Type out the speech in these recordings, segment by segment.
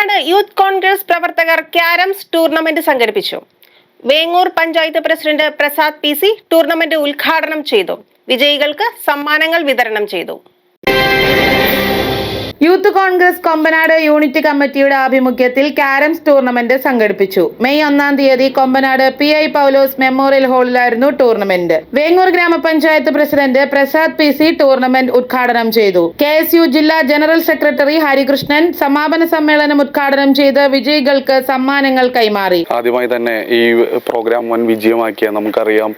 Kombanad youth Congress പ്രവർത്തകർ carroms tournament സംഘടിപ്പിച്ചു. Vengoor panchayat president Prasad PC tournament ഉദ്ഘാടനം ചെയ്തു. വിജയികൾക്ക് സമ്മാനങ്ങൾ വിതരണം ചെയ്തു. യൂത്ത് കോൺഗ്രസ് കൊമ്പനാട് യൂണിറ്റ് കമ്മിറ്റിയുടെ ആഭിമുഖ്യത്തിൽ ക്യാരംസ് ടൂർണമെന്റ് സംഘടിപ്പിച്ചു. മെയ് 1-ാം തീയതി കൊമ്പനാട് PI പൗലോസ് മെമ്മോറിയൽ ഹാളിലായിരുന്നു ടൂർണമെന്റ്. വേങ്ങൂർ ഗ്രാമപഞ്ചായത്ത് പ്രസിഡന്റ് പ്രസാദ് PC ടൂർണമെന്റ് ഉദ്ഘാടനം ചെയ്തു. KSU ജില്ലാ ജനറൽ സെക്രട്ടറി ഹരികൃഷ്ണൻ സമാപന സമ്മേളനം ഉദ്ഘാടനം ചെയ്ത് വിജയികൾക്ക് സമ്മാനങ്ങൾ കൈമാറി. ആദ്യമായി തന്നെ ഈ പ്രോഗ്രാം വൻ വിജയമാക്കിയ നമുക്കറിയാം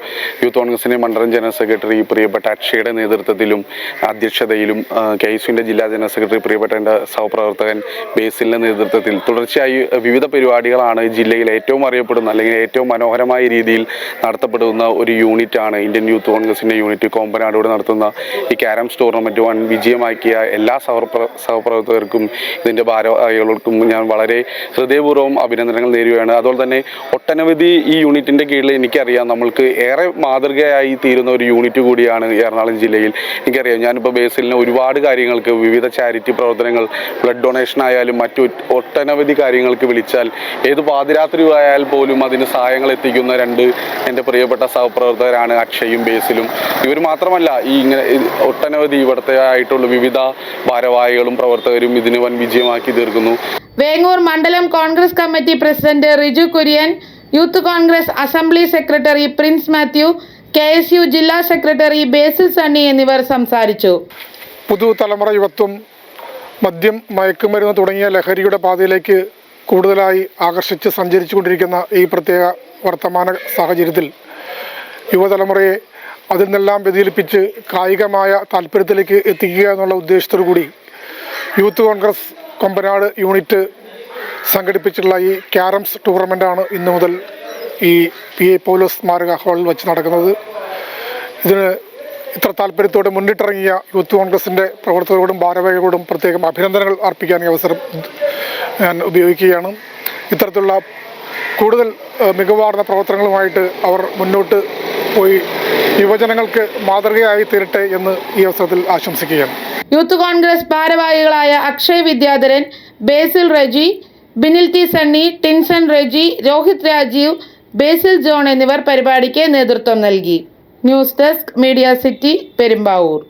യൂത്ത് കോൺഗ്രസിന്റെ മണ്ഡലം ജനറൽ സെക്രട്ടറി പ്രിയപ്പെട്ട അക്ഷയുടെ നേതൃത്വത്തിലും അധ്യക്ഷതയിലും KSUവിന്റെ ജില്ലാ ജനറൽ സെക്രട്ടറി പ്രിയപ്പെട്ട എൻ്റെ സഹപ്രവർത്തകൻ ബേസിലിൻ്റെ നേതൃത്വത്തിൽ തുടർച്ചയായി വിവിധ പരിപാടികളാണ് ജില്ലയിൽ ഏറ്റവും അറിയപ്പെടുന്ന അല്ലെങ്കിൽ ഏറ്റവും മനോഹരമായ രീതിയിൽ നടത്തപ്പെടുന്ന ഒരു യൂണിറ്റാണ് ഇന്ത്യൻ യൂത്ത് കോൺഗ്രസിൻ്റെ യൂണിറ്റ് കൊമ്പനാടോട് നടത്തുന്ന ഈ ക്യാരംസ് ടൂർണമെൻറ്റ് വൻ വിജയമാക്കിയ എല്ലാ സഹപ്രവർത്തകർക്കും ഇതിൻ്റെ ഭാരവാഹികൾക്കും ഞാൻ വളരെ ഹൃദയപൂർവ്വം അഭിനന്ദനങ്ങൾ നേരുകയാണ്. അതുപോലെ തന്നെ ഒട്ടനവധി ഈ യൂണിറ്റിൻ്റെ കീഴിൽ എനിക്കറിയാം നമ്മൾക്ക് ഏറെ മാതൃകയായി തീരുന്ന ഒരു യൂണിറ്റ് കൂടിയാണ് എറണാകുളം ജില്ലയിൽ. എനിക്കറിയാം ഞാനിപ്പോൾ ബേസിലിന് ഒരുപാട് കാര്യങ്ങൾക്ക് വിവിധ ചാരിറ്റി പ്രവർത്തനങ്ങൾ, ബ്ലഡ് ഡൊണേഷൻ ആയാലും മറ്റു ഒട്ടനവധി കാര്യങ്ങൾക്ക് വിളിച്ചാൽ ഏത് പാതിരാത്രി ആയാൽ പോലും അതിന് സഹായങ്ങൾ എത്തിക്കുന്ന എൻ്റെ പ്രിയപ്പെട്ട സഹപ്രവർത്തകരാണ് അക്ഷയും ബേസിലും. ഇവർ മാത്രമല്ല ഇങ്ങനെ ഒട്ടനവധി ഇവിടുത്തെ ആയിട്ടുള്ള വിവിധ ഭാരവാഹികളും പ്രവർത്തകരും ഇതിന് വൻ വിജയമാക്കി തീർക്കുന്നു. വേങ്ങൂർ മണ്ഡലം Congress committee president Riju Kurian, youth Congress assembly secretary Prince Mathew, KSU ജില്ലാ സെക്രട്ടറി ബേസിൽ സണ്ണി എന്നിവർ സംസാരിച്ചു. പുതുതലമുറ യുവത്വം മദ്യം, മയക്കുമരുന്ന് തുടങ്ങിയ ലഹരിയുടെ പാതയിലേക്ക് കൂടുതലായി ആകർഷിച്ച് സഞ്ചരിച്ചുകൊണ്ടിരിക്കുന്ന ഈ പ്രത്യേക വർത്തമാന സാഹചര്യത്തിൽ യുവതലമുറയെ അതിൽ നിന്നെല്ലാം വ്യതിചലിപ്പിച്ച് കായികമായ താല്പര്യത്തിലേക്ക് എത്തിക്കുക എന്നുള്ള ഉദ്ദേശത്തോടു കൂടി യൂത്ത് കോൺഗ്രസ് കൊമ്പനാട് യൂണിറ്റ് സംഘടിപ്പിച്ചിട്ടുള്ള ഈ ക്യാരംസ് ടൂർണമെൻ്റാണ് ഇന്നു മുതൽ ഈ PI പൗലോസ് സ്മാരക ഹാളിൽ വെച്ച് നടക്കുന്നത്. ഇതിന് ഇത്ര താല്പര്യത്തോടെ മുന്നിട്ടിറങ്ങിയ യൂത്ത് കോൺഗ്രസിൻ്റെ പ്രവർത്തകരോടും ഭാരവാഹികളോടും പ്രത്യേകം അഭിനന്ദനങ്ങൾ അർപ്പിക്കാൻ ഈ അവസരം ഞാൻ ഉപയോഗിക്കുകയാണ്. ഇത്തരത്തിലുള്ള കൂടുതൽ മികവാർന്ന പ്രവർത്തനങ്ങളുമായിട്ട് അവർ മുന്നോട്ട് പോയി യുവജനങ്ങൾക്ക് മാതൃകയായി തീരട്ടെ എന്ന് ഈ അവസരത്തിൽ ആശംസിക്കുകയാണ്. യൂത്ത് കോൺഗ്രസ് ഭാരവാഹികളായ അക്ഷയ് വിദ്യാധരൻ, ബേസിൽ റെജി, ബിനിൽ T സണ്ണി, ടിൻസൺ റെജി, രോഹിത് രാജീവ്, ബേസിൽ ജോൺ എന്നിവർ പരിപാടിക്ക് നേതൃത്വം നൽകി. News desk media city, Perumbavoor.